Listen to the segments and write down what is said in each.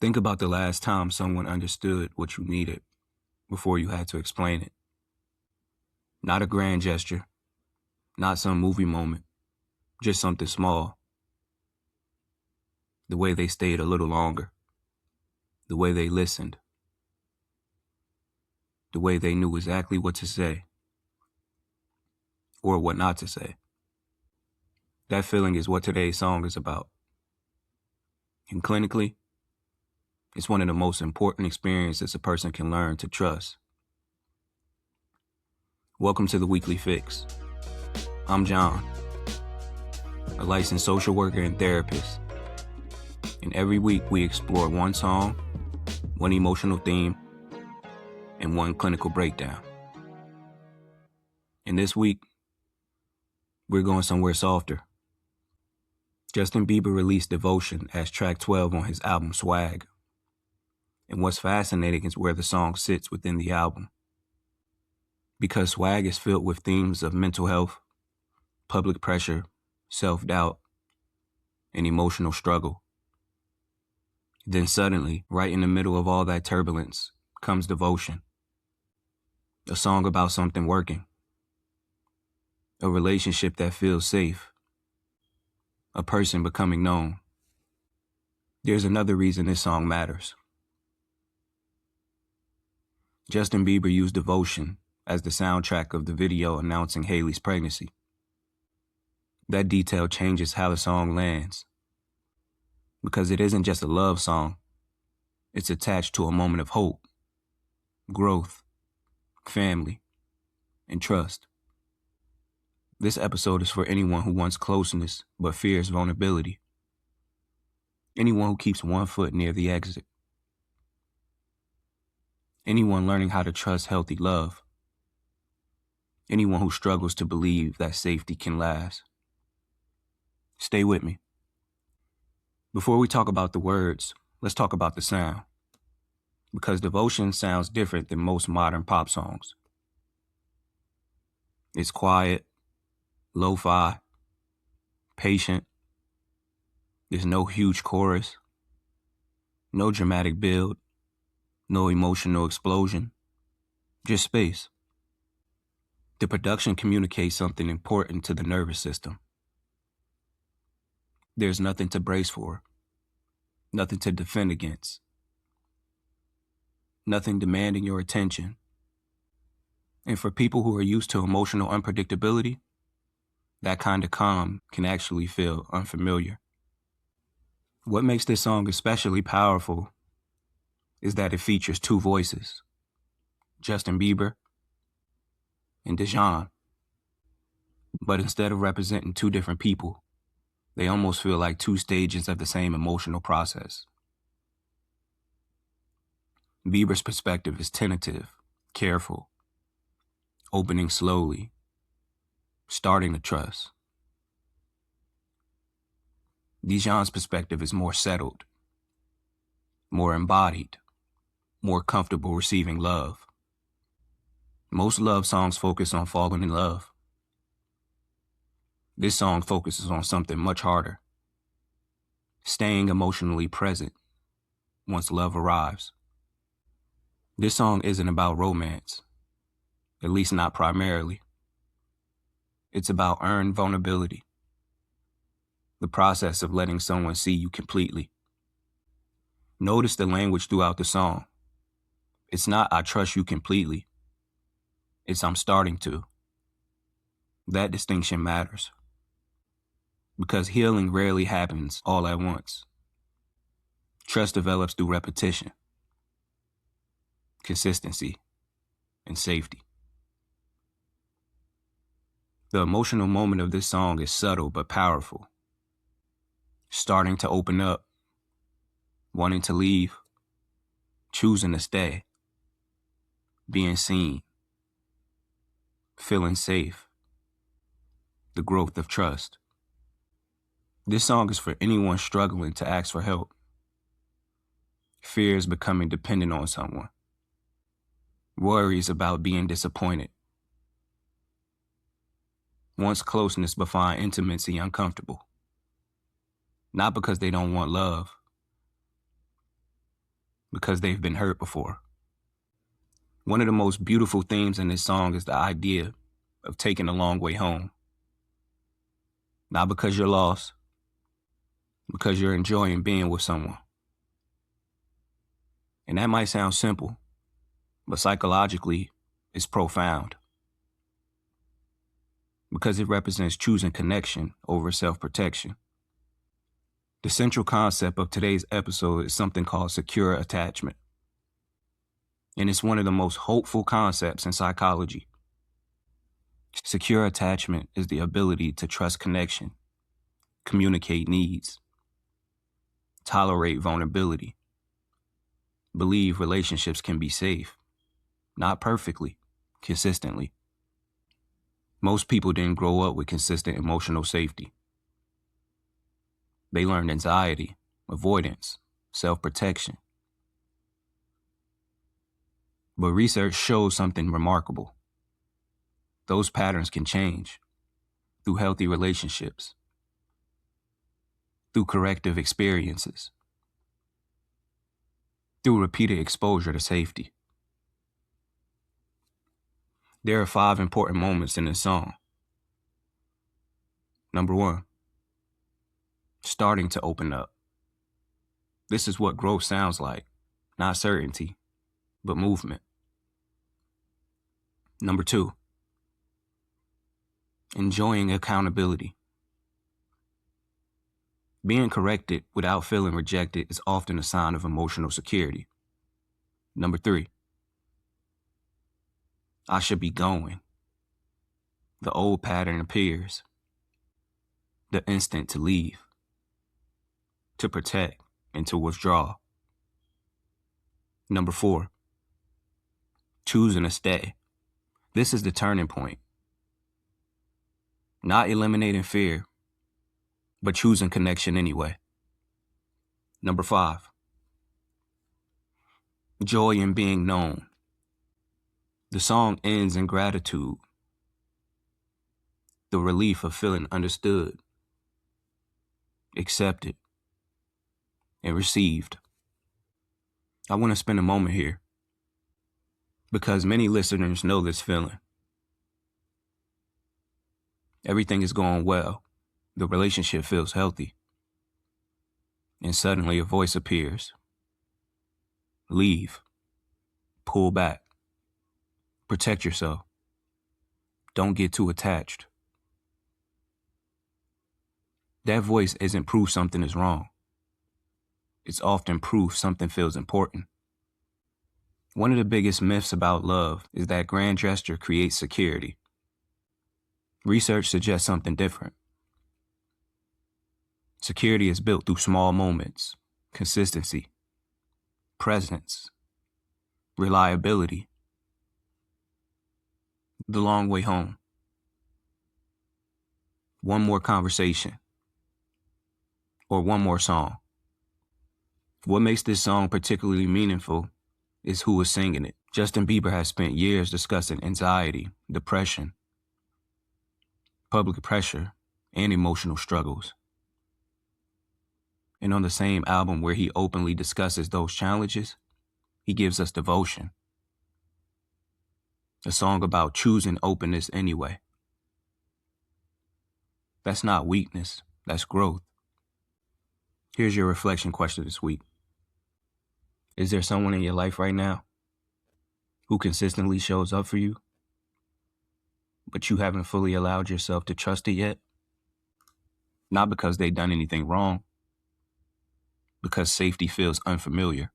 Think about the last time someone understood what you needed before you had to explain it. Not a grand gesture, not some movie moment, just something small. The way they stayed a little longer, the way they listened, the way they knew exactly what to say or what not to say. That feeling is what today's song is about. And clinically, it's one of the most important experiences a person can learn to trust. Welcome to the Weekly Fix. I'm John, a licensed social worker and therapist. And every week we explore one song, one emotional theme, and one clinical breakdown. And this week, we're going somewhere softer. Justin Bieber released Devotion as track 12 on his album Swag. And what's fascinating is where the song sits within the album. Because Swag is filled with themes of mental health, public pressure, self-doubt, and emotional struggle. Then suddenly, right in the middle of all that turbulence, comes Devotion. A song about something working. A relationship that feels safe. A person becoming known. There's another reason this song matters. Justin Bieber used Devotion as the soundtrack of the video announcing Hailey's pregnancy. That detail changes how the song lands. Because it isn't just a love song. It's attached to a moment of hope, growth, family, and trust. This episode is for anyone who wants closeness but fears vulnerability. Anyone who keeps one foot near the exit. Anyone learning how to trust healthy love. Anyone who struggles to believe that safety can last. Stay with me. Before we talk about the words, let's talk about the sound. Because Devotion sounds different than most modern pop songs. It's quiet, lo-fi, patient. There's no huge chorus, no dramatic build, no emotional explosion, just space. The production communicates something important to the nervous system. There's nothing to brace for, nothing to defend against, nothing demanding your attention. And for people who are used to emotional unpredictability, that kind of calm can actually feel unfamiliar. What makes this song especially powerful is that it features two voices, Justin Bieber and Dejan. But instead of representing two different people, they almost feel like two stages of the same emotional process. Bieber's perspective is tentative, careful, opening slowly, starting to trust. Dejan's perspective is more settled, more embodied, more comfortable receiving love. Most love songs focus on falling in love. This song focuses on something much harder. Staying emotionally present once love arrives. This song isn't about romance, at least not primarily. It's about earned vulnerability. The process of letting someone see you completely. Notice the language throughout the song. It's not "I trust you completely." It's "I'm starting to." That distinction matters. Because healing rarely happens all at once. Trust develops through repetition, consistency, and safety. The emotional moment of this song is subtle but powerful. Starting to open up, wanting to leave, choosing to stay, being seen, feeling safe, the growth of trust. This song is for anyone struggling to ask for help. Fears becoming dependent on someone. Worries about being disappointed. Wants closeness but find intimacy uncomfortable. Not because they don't want love, because they've been hurt before. One of the most beautiful themes in this song is the idea of taking a long way home. Not because you're lost, because you're enjoying being with someone. And that might sound simple, but psychologically, it's profound. Because it represents choosing connection over self-protection. The central concept of today's episode is something called secure attachment. And it's one of the most hopeful concepts in psychology. Secure attachment is the ability to trust connection, communicate needs, tolerate vulnerability, believe relationships can be safe, not perfectly, consistently. Most people didn't grow up with consistent emotional safety. They learned anxiety, avoidance, self-protection. But research shows something remarkable. Those patterns can change through healthy relationships, through corrective experiences, through repeated exposure to safety. There are 5 important moments in this song. Number 1, starting to open up. This is what growth sounds like, not certainty, but movement. Number 2, enjoying accountability. Being corrected without feeling rejected is often a sign of emotional security. Number 3, I should be going. The old pattern appears. The instinct to leave, to protect, and to withdraw. Number 4, choosing to stay. This is the turning point. Not eliminating fear, but choosing connection anyway. Number 5, joy in being known. The song ends in gratitude, the relief of feeling understood, accepted, and received. I want to spend a moment here because many listeners know this feeling. Everything is going well. The relationship feels healthy. And suddenly a voice appears. Leave. Pull back. Protect yourself. Don't get too attached. That voice isn't proof something is wrong. It's often proof something feels important. One of the biggest myths about love is that grand gesture creates security. Research suggests something different. Security is built through small moments, consistency, presence, reliability. The long way home. One more conversation. Or one more song. What makes this song particularly meaningful is who is singing it. Justin Bieber has spent years discussing anxiety, depression, public pressure, and emotional struggles. And on the same album where he openly discusses those challenges, he gives us Devotion, a song about choosing openness anyway. That's not weakness, that's growth. Here's your reflection question this week. Is there someone in your life right now who consistently shows up for you, but you haven't fully allowed yourself to trust it yet? Not because they've done anything wrong, because safety feels unfamiliar.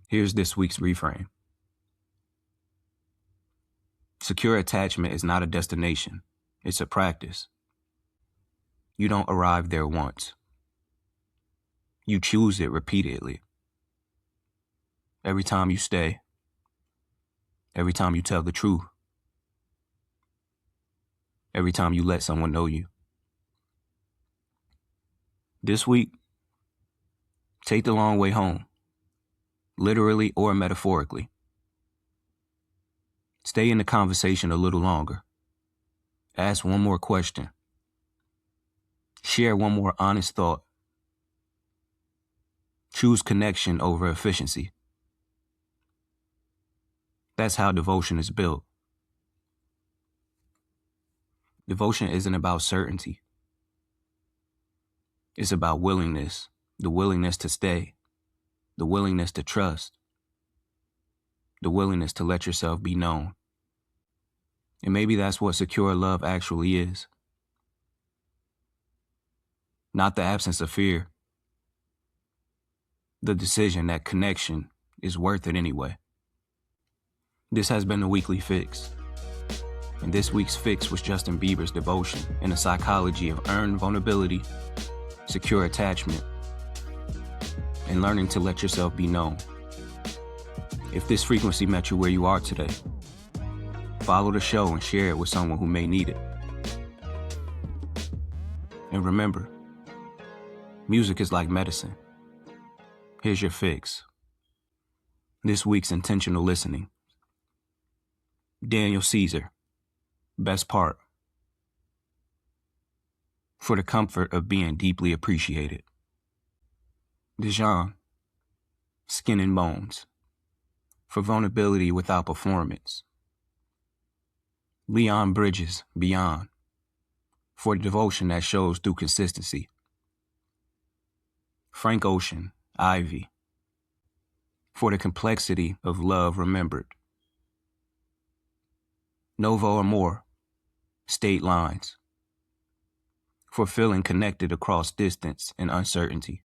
Here's this week's reframe. Secure attachment is not a destination, it's a practice. You don't arrive there once. You choose it repeatedly. Every time you stay, every time you tell the truth, every time you let someone know you. This week, take the long way home, literally or metaphorically. Stay in the conversation a little longer. Ask one more question. Share one more honest thought. Choose connection over efficiency. That's how devotion is built. Devotion isn't about certainty. It's about willingness, the willingness to stay, the willingness to trust, the willingness to let yourself be known. And maybe that's what secure love actually is. Not the absence of fear, the decision that connection is worth it anyway. This has been the Weekly Fix. And this week's fix was Justin Bieber's devotion and the psychology of earned vulnerability, secure attachment, and learning to let yourself be known. If this frequency met you where you are today, follow the show and share it with someone who may need it. And remember, music is like medicine. Here's your fix. This week's intentional listening. Daniel Caesar, best part. For the comfort of being deeply appreciated. Dijon, skin and bones. For vulnerability without performance. Leon Bridges, beyond. For devotion that shows through consistency. Frank Ocean, Ivy. For the complexity of love remembered. Novo Amor, state lines. For feeling connected across distance and uncertainty.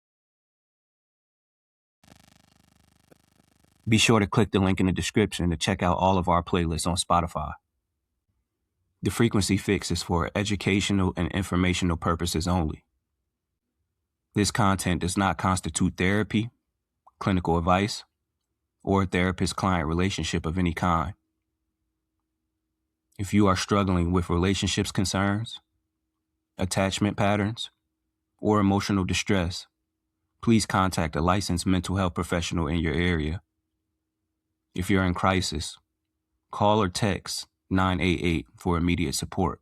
Be sure to click the link in the description to check out all of our playlists on Spotify. The Frequency Fix is for educational and informational purposes only. This content does not constitute therapy, clinical advice, or a therapist-client relationship of any kind. If you are struggling with relationships concerns, attachment patterns, or emotional distress, please contact a licensed mental health professional in your area. If you're in crisis, call or text 988 for immediate support.